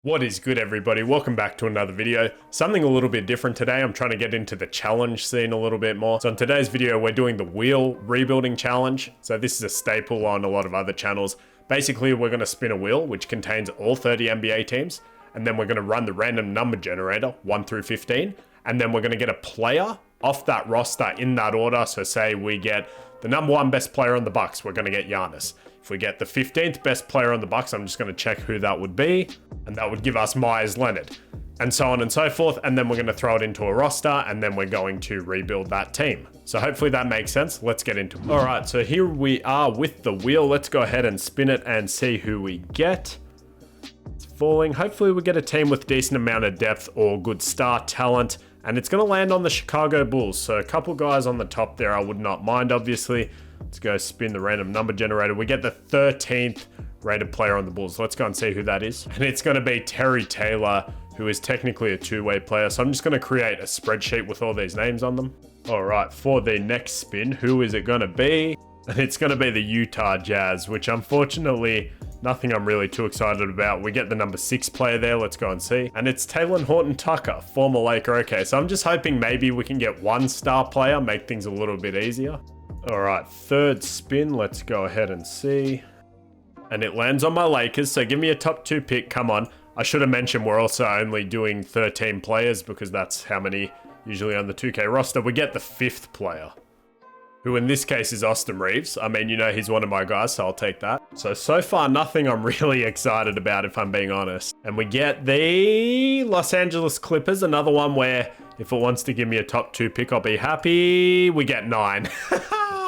What is good, everybody? Welcome back to another video. Something a little bit different today. I'm trying to get into the challenge scene a little bit more. So in today's video, we're doing the wheel rebuilding challenge. So this is a staple on a lot of other channels. Basically, we're going to spin a wheel, which contains all 30 NBA teams. And then we're going to run the random number generator, 1 through 15. And then we're going to get a player off that roster in that order. So say we get the number 1 best player on the Bucks, we're going to get Giannis. If we get the 15th best player on the Bucks, I'm just going to check who that would be. And that would give us Myers Leonard. And so on and so forth. And then we're going to throw it into a roster. And then we're going to rebuild that team. So hopefully that makes sense. Let's get into it. All right, so here we are with the wheel. Let's go ahead and spin it and see who we get. It's falling. Hopefully we get a team with decent amount of depth or good star talent. And it's going to land on the Chicago Bulls. So a couple guys on the top there I would not mind, obviously. Let's go spin the random number generator. We get the 13th rated player on the Bulls. Let's go and see who that is. And it's going to be Terry Taylor, who is technically a two-way player. So I'm just going to create a spreadsheet with all these names on them. All right, for the next spin, who is it going to be? And it's going to be the Utah Jazz, which unfortunately, nothing I'm really too excited about. We get the number 6 player there. Let's go and see. And it's Talen Horton-Tucker, former Laker. Okay, so I'm just hoping maybe we can get one star player, make things a little bit easier. All right, third spin. Let's go ahead and see. And it lands on my Lakers, so give me a top 2 pick. Come on. I should have mentioned we're also only doing 13 players because that's how many usually on the 2K roster. We get the 5th player, who in this case is Austin Reeves. I mean, you know, he's one of my guys, so I'll take that. So far, nothing I'm really excited about, if I'm being honest. And we get the Los Angeles Clippers, another one where if it wants to give me a top 2 pick, I'll be happy. We get 9.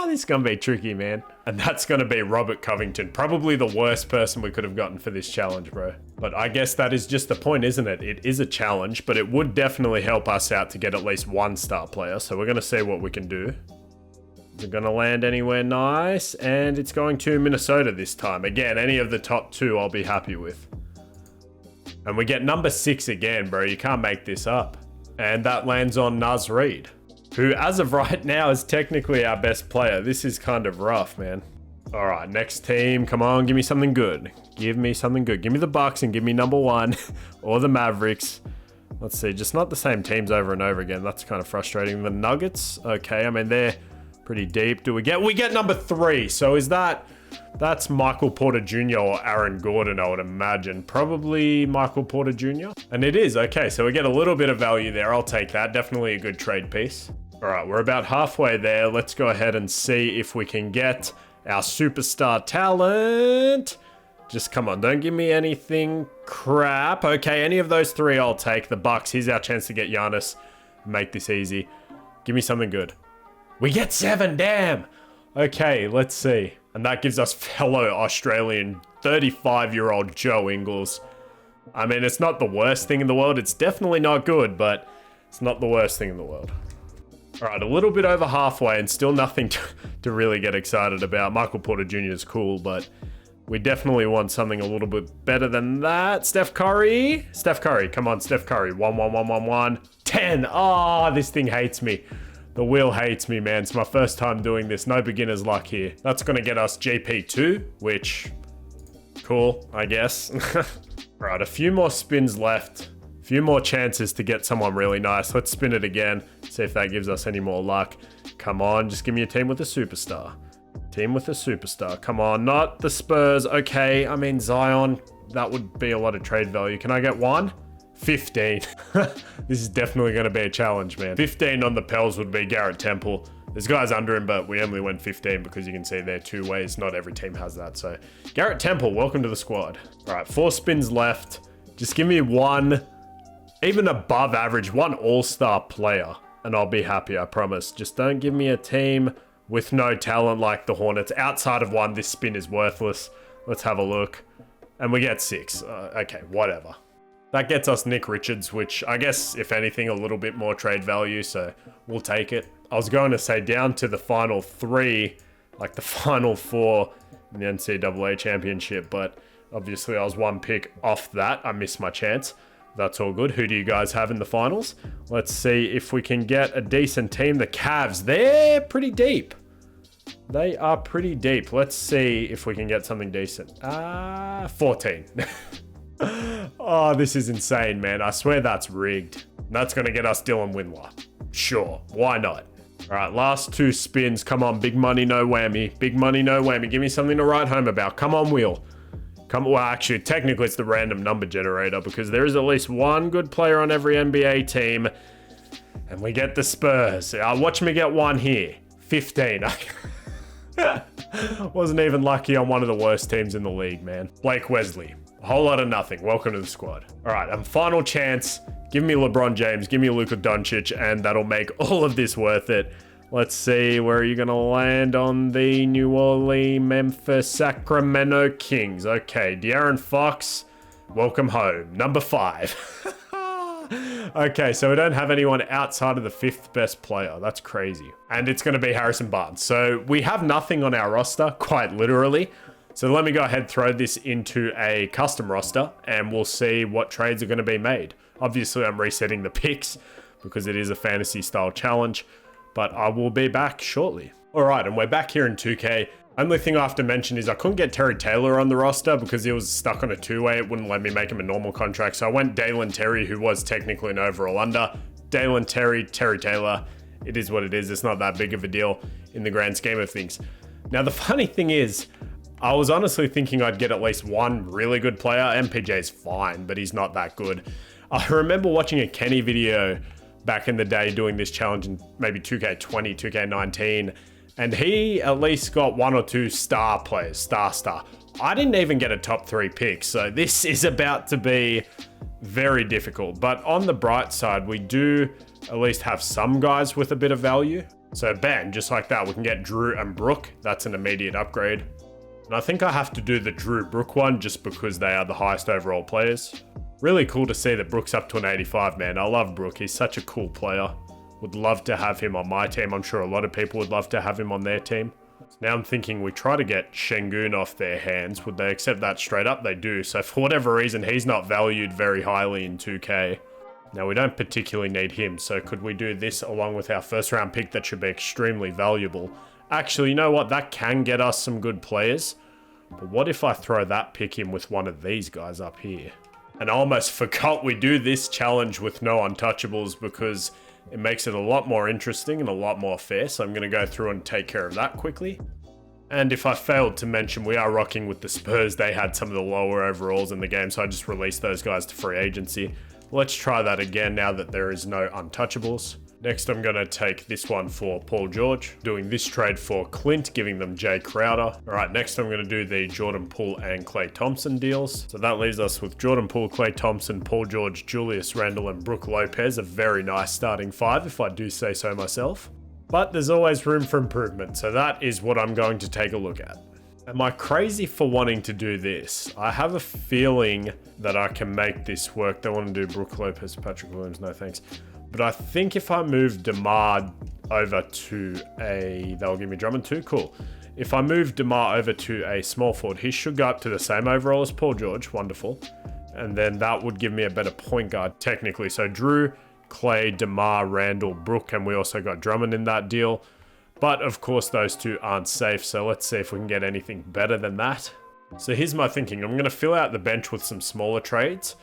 This is going to be tricky, man. And that's going to be Robert Covington. Probably the worst person we could have gotten for this challenge, bro. But I guess that is just the point, isn't it? It is a challenge, but it would definitely help us out to get at least one star player. So we're going to see what we can do. Is it going to land anywhere nice? And it's going to Minnesota this time. Again, any of the top 2 I'll be happy with. And we get number 6 again, bro. You can't make this up. And that lands on Naz Reid, who as of right now is technically our best player. This is kind of rough, man. All right, next team. Come on, give me something good. Give me something good. Give me the Bucks and give me number 1 or the Mavericks. Let's see, just not the same teams over and over again. That's kind of frustrating. The Nuggets, okay. I mean, they're pretty deep. We get number 3. So is that's Michael Porter Jr. or Aaron Gordon, I would imagine. Probably Michael Porter Jr. And it is, okay. So we get a little bit of value there. I'll take that. Definitely a good trade piece. All right, we're about halfway there. Let's go ahead and see if we can get our superstar talent. Just come on, don't give me anything crap. Okay, any of those 3 I'll take. The Bucks, here's our chance to get Giannis. Make this easy. Give me something good. We get 7, damn. Okay, let's see. And that gives us fellow Australian 35-year-old Joe Ingles. I mean, it's not the worst thing in the world. It's definitely not good, but it's not the worst thing in the world. All right, a little bit over halfway and still nothing to really get excited about. Michael Porter Jr. is cool, but we definitely want something a little bit better than that. Steph Curry. Steph Curry, come on, Steph Curry. 1, 1, 1, 1, 1. 10. Oh, this thing hates me. The wheel hates me, man. It's my first time doing this. No beginner's luck here. That's going to get us GP2, which, cool, I guess. All right, a few more spins left. A few more chances to get someone really nice. Let's spin it again. See if that gives us any more luck. Come on, just give me a team with a superstar. Team with a superstar. Come on, not the Spurs. Okay, I mean, Zion, that would be a lot of trade value. Can I get 1? 15. This is definitely going to be a challenge, man. 15 on the Pels would be Garrett Temple. There's guys under him, but we only went 15 because you can see they're 2 ways. Not every team has that. So Garrett Temple, welcome to the squad. All right, 4 spins left. Just give me 1, even above average, 1 all-star player, and I'll be happy, I promise. Just don't give me a team with no talent like the Hornets. Outside of 1, this spin is worthless. Let's have a look. And we get 6. Okay, whatever. That gets us Nick Richards, which I guess, if anything, a little bit more trade value, so we'll take it. I was going to say down to the final 3, like the final 4 in the NCAA championship, but obviously I was 1 pick off that. I missed my chance. That's all good. Who do you guys have in the finals? Let's see if we can get a decent team. The Cavs, they're pretty deep. They are pretty deep. Let's see if we can get something decent. 14. Oh, this is insane, man. I swear that's rigged. That's going to get us Dylan Windler. Sure, why not? All right, last 2 spins. Come on, big money, no whammy. Big money, no whammy. Give me something to write home about. Come on, wheel. Well, actually, technically it's the random number generator because there is at least one good player on every NBA team. And we get the Spurs. Watch me get one here. 15. Wasn't even lucky on one of the worst teams in the league, man. Blake Wesley. A whole lot of nothing. Welcome to the squad. All right, final chance. Give me LeBron James. Give me Luka Doncic, and that'll make all of this worth it. Let's see, where are you going to land on the New Orleans, Memphis, Sacramento Kings? Okay, De'Aaron Fox, welcome home. Number 5. Okay, so we don't have anyone outside of the 5th best player. That's crazy. And it's going to be Harrison Barnes. So we have nothing on our roster, quite literally. So let me go ahead and throw this into a custom roster, and we'll see what trades are going to be made. Obviously, I'm resetting the picks because it is a fantasy style challenge, but I will be back shortly. All right, and we're back here in 2K. Only thing I have to mention is I couldn't get Terry Taylor on the roster because he was stuck on a 2-way. It wouldn't let me make him a normal contract. So I went Dalen Terry, who was technically an overall under. Dalen Terry, Terry Taylor. It is what it is. It's not that big of a deal in the grand scheme of things. Now, the funny thing is, I was honestly thinking I'd get at least one really good player. MPJ's fine, but he's not that good. I remember watching a Kenny video back in the day doing this challenge in maybe 2K20, 2K19, and he at least got 1 or 2 star players, star. I didn't even get a top 3 pick, so this is about to be very difficult. But on the bright side, we do at least have some guys with a bit of value. So bam, just like that, we can get Drew and Brook. That's an immediate upgrade. And I think I have to do the Drew Brook one just because they are the highest overall players. Really cool to see that Brook's up to an 85, man. I love Brook. He's such a cool player. Would love to have him on my team. I'm sure a lot of people would love to have him on their team. So now I'm thinking we try to get Şengün off their hands. Would they accept that straight up? They do. So for whatever reason, he's not valued very highly in 2K. Now we don't particularly need him. So could we do this along with our first round pick that should be extremely valuable? Actually, you know what? That can get us some good players. But what if I throw that pick in with one of these guys up here? And I almost forgot we do this challenge with no untouchables because it makes it a lot more interesting and a lot more fair. So I'm going to go through and take care of that quickly. And if I failed to mention, we are rocking with the Spurs. They had some of the lower overalls in the game, so I just released those guys to free agency. Let's try that again now that there is no untouchables. Next, I'm going to take this one for Paul George, doing this trade for Clint, giving them Jay Crowder. All right, next I'm going to do the Jordan Poole and Klay Thompson deals. So that leaves us with Jordan Poole, Klay Thompson, Paul George, Julius Randle, and Brook Lopez. A very nice starting 5, if I do say so myself. But there's always room for improvement, so that is what I'm going to take a look at. Am I crazy for wanting to do this? I have a feeling that I can make this work. They want to do Brook Lopez, Patrick Williams, no thanks. But I think if I move DeMar over to they'll give me Drummond too, cool. If I move DeMar over to a small forward, he should go up to the same overall as Paul George, wonderful. And then that would give me a better point guard technically. So Drew, Klay, DeMar, Randall, Brook, and we also got Drummond in that deal. But of course those two aren't safe, so let's see if we can get anything better than that. So here's my thinking. I'm going to fill out the bench with some smaller trades.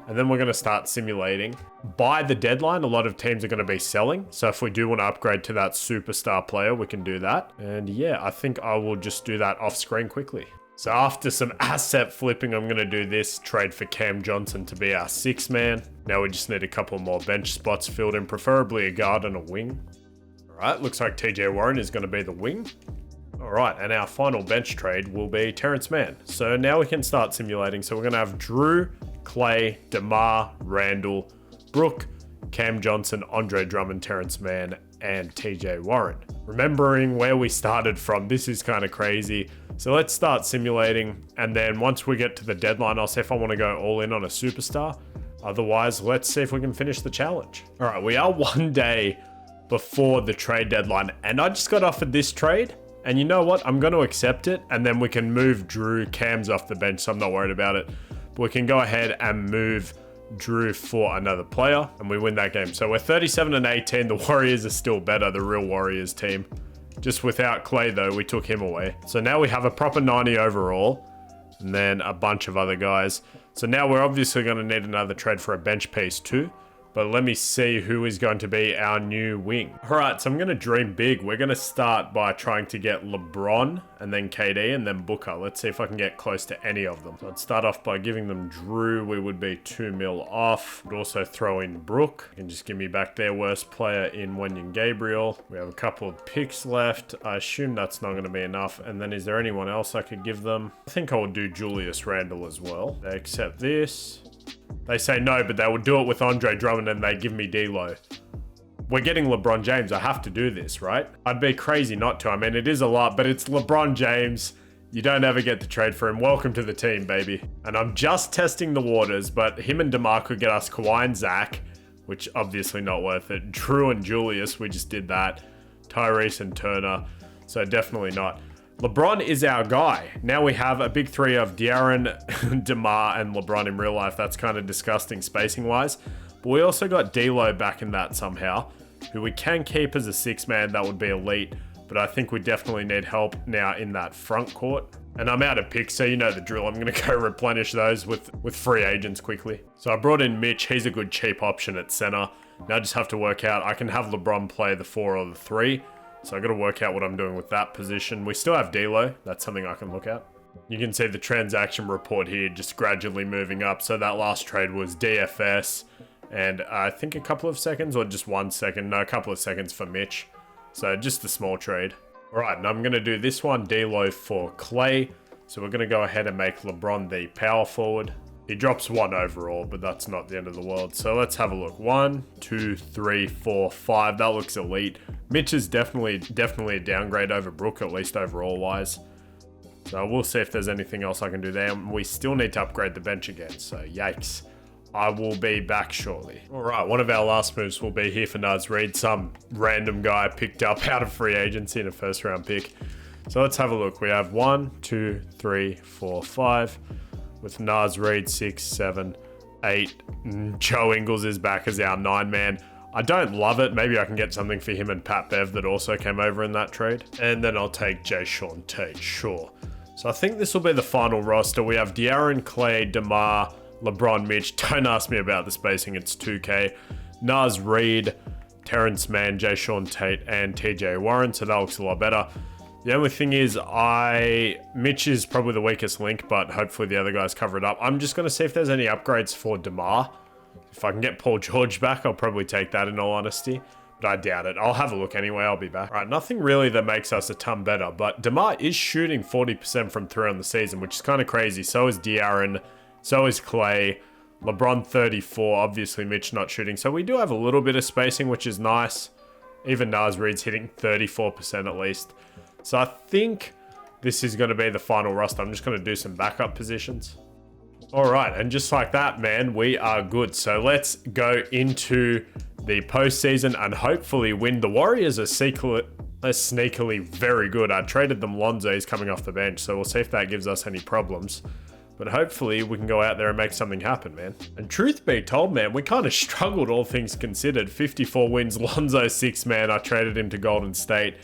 And then we're going to start simulating. By the deadline, a lot of teams are going to be selling. So if we do want to upgrade to that superstar player, we can do that. And yeah, I think I will just do that off screen quickly. So after some asset flipping, I'm going to do this trade for Cam Johnson to be our 6th man. Now we just need a couple more bench spots filled in, preferably a guard and a wing. All right, looks like TJ Warren is going to be the wing. All right, and our final bench trade will be Terrence Mann. So now we can start simulating. So we're going to have Drew, Klay, DeMar, Randall, Brook, Cam Johnson, Andre Drummond, Terrence Mann, and TJ Warren. Remembering where we started from, this is kind of crazy. So let's start simulating, and then once we get to the deadline, I'll see if I want to go all in on a superstar. Otherwise, let's see if we can finish the challenge. All right, we are one day before the trade deadline, and I just got offered this trade. And you know what? I'm going to accept it, and then we can move Drew. Cam's off the bench, so I'm not worried about it. But we can go ahead and move Drew for another player, and we win that game. So we're 37-18. The Warriors are still better, the real Warriors team. Just without Klay, though, we took him away. So now we have a proper 90 overall, and then a bunch of other guys. So now we're obviously going to need another trade for a bench piece too. But let me see who is going to be our new wing. All right, so I'm going to dream big. We're going to start by trying to get LeBron and then KD and then Booker. Let's see if I can get close to any of them. So I'd start off by giving them Drew. We would be 2 mil off. Would also throw in Brook. You can just give me back their worst player in Wenyen Gabriel. We have a couple of picks left. I assume that's not going to be enough. And then is there anyone else I could give them? I think I would do Julius Randle as well. They accept this. They say no, but they would do it with Andre Drummond and they give me D'Lo. We're getting LeBron James. I have to do this, right? I'd be crazy not to. I mean, it is a lot, but it's LeBron James. You don't ever get to trade for him. Welcome to the team, baby. And I'm just testing the waters, but him and DeMar could get us Kawhi and Zach, which obviously not worth it. Drew and Julius, we just did that. Tyrese and Turner, so definitely not. LeBron is our guy. Now we have a big three of De'Aaron, DeMar, and LeBron in real life. That's kind of disgusting spacing-wise. But we also got D'Lo back in that somehow, who we can keep as a 6-man. That would be elite. But I think we definitely need help now in that front court. And I'm out of picks, so you know the drill. I'm going to go replenish those with free agents quickly. So I brought in Mitch. He's a good cheap option at center. Now I just have to work out. I can have LeBron play the 4 or the 3. So I got to work out what I'm doing with that position. We still have D'Lo. That's something I can look at. You can see the transaction report here just gradually moving up. So that last trade was DFS and I think a couple of seconds or just 1 second. No, a couple of seconds for Mitch. So just a small trade. All right, and I'm going to do this one, D'Lo for Clay. So we're going to go ahead and make LeBron the power forward. He drops 1 overall, but that's not the end of the world. So let's have a look. 1, 2, 3, 4, 5. That looks elite. Mitch is definitely a downgrade over Brook, at least overall wise. So we'll see if there's anything else I can do there. We still need to upgrade the bench again, so yikes. I will be back shortly. All right, one of our last moves will be here for Naz Reid, some random guy picked up out of free agency in a first round pick. So let's have a look. We have 1, 2, 3, 4, 5. With Naz Reid, 6, 7, 8. Joe Ingles is back as our 9-man. I don't love it. Maybe I can get something for him and Pat Bev that also came over in that trade. And then I'll take Jae'Sean Tate, sure. So I think this will be the final roster. We have De'Aaron, Clay, DeMar, LeBron, Mitch. Don't ask me about the spacing. It's 2K. Naz Reid, Terrence Mann, Jae'Sean Tate, and TJ Warren. So that looks a lot better. The only thing is Mitch is probably the weakest link, but hopefully the other guys cover it up. I'm just going to see if there's any upgrades for DeMar. If I can get Paul George back, I'll probably take that in all honesty, but I doubt it. I'll have a look anyway. I'll be back. All right, nothing really that makes us a ton better, but DeMar is shooting 40% from 3 on the season, which is kind of crazy. So is De'Aaron, so is Clay, LeBron 34, obviously Mitch not shooting. So we do have a little bit of spacing, which is nice. Even Naz Reid's hitting 34% at least. So I think this is going to be the final roster. I'm just going to do some backup positions. All right, and just like that, man, we are good. So let's go into the postseason and hopefully win. The Warriors are sneakily very good. I traded them Lonzo. He's coming off the bench, so we'll see if that gives us any problems. But hopefully we can go out there and make something happen, man. And truth be told, man, we kind of struggled, all things considered. 54 wins, Lonzo 6-man. I traded him to Golden State.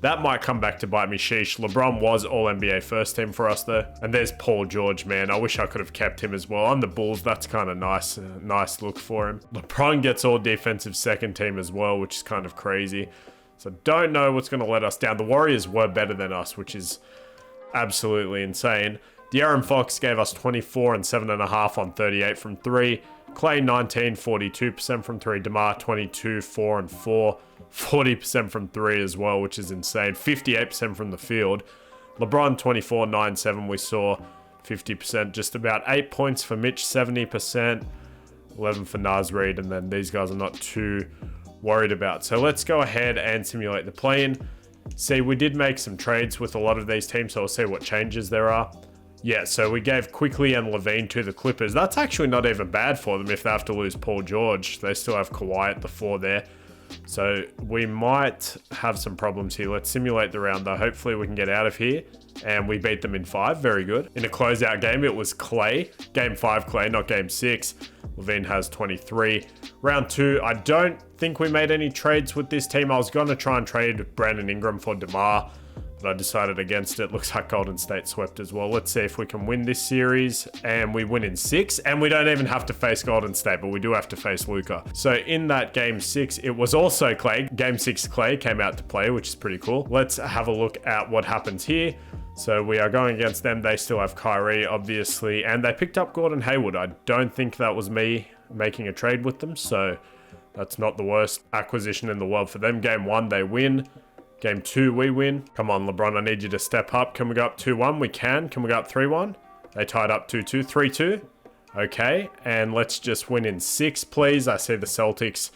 That might come back to bite me, sheesh. LeBron was all-NBA first team for us, though. And there's Paul George, man. I wish I could have kept him as well. On the Bulls, that's kind of nice. Nice look for him. LeBron gets all defensive second team as well, which is kind of crazy. So don't know what's going to let us down. The Warriors were better than us, which is absolutely insane. De'Aaron Fox gave us 24 and 7.5 on 38 from 3. Clay 19, 42% from 3. DeMar 22, 4 and 4. 40% from 3 as well, which is insane. 58% from the field. LeBron 24, 9, 7. We saw 50%. Just about 8 points for Mitch, 70%. 11 for Naz Reid, and then these guys I'm not too worried about. So let's go ahead and simulate the play-in. See, we did make some trades with a lot of these teams, so we'll see what changes there are. Yeah, so we gave Quickly and Levine to the Clippers. That's actually not even bad for them if they have to lose Paul George. They still have Kawhi at the 4 there. So we might have some problems here. Let's simulate the round though. Hopefully we can get out of here. And we beat them in 5. Very good. In a closeout game, it was Clay. Game 5 Clay, not game 6. Levine has 23. Round 2, I don't think we made any trades with this team. I was going to try and trade Brandon Ingram for DeMar. but I decided against it. Looks like Golden State swept as well. Let's see if we can win this series, and we win in 6, and we don't even have to face Golden State, but we do have to face Luka. So in that game 6, it was also Clay. Game 6, Clay came out to play, which is pretty cool. Let's have a look at what happens here. So we are going against them. They still have Kyrie, obviously, and they picked up Gordon Hayward. I don't think that was me making a trade with them, so that's not the worst acquisition in the world for them. Game 1, they win. Game 2, we win. Come on, LeBron, I need you to step up. Can we go up 2-1? We can. Can we go up 3-1? They tied up 2-2. 3-2. Okay, and let's just win in 6, please. I see the Celtics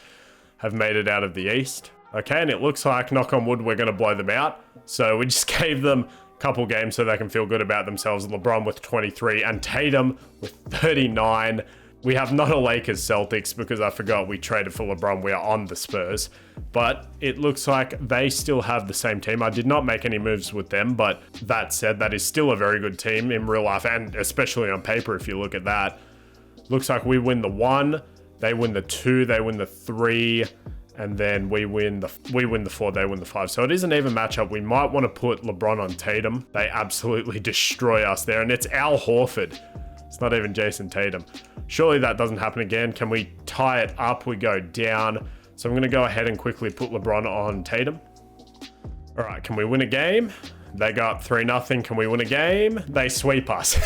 have made it out of the East. Okay, and it looks like, knock on wood, we're going to blow them out. So we just gave them a couple games so they can feel good about themselves. LeBron with 23 and Tatum with 39. We have not a Lakers Celtics because I forgot we traded for LeBron. We are on the Spurs. But it looks like they still have the same team. I did not make any moves with them, but that said, that is still a very good team in real life and especially on paper if you look at that. Looks like we win the 1, they win the 2, they win the 3, and then we win the 4, they win the 5. So it is an even matchup. We might want to put LeBron on Tatum. They absolutely destroy us there, and it's Al Horford. It's not even Jason Tatum. Surely that doesn't happen again. Can we tie it up? We go down. So I'm going to go ahead and quickly put LeBron on Tatum. All right, can we win a game? They go up 3-0. Can we win a game? They sweep us.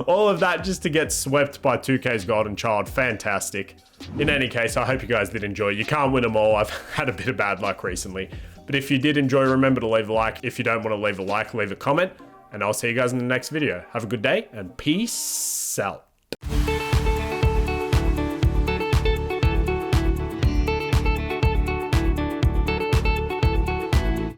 All of that just to get swept by 2K's Golden Child. Fantastic. In any case, I hope you guys did enjoy. You can't win them all. I've had a bit of bad luck recently. But if you did enjoy, remember to leave a like. If you don't want to leave a like, leave a comment. And I'll see you guys in the next video. Have a good day and peace out.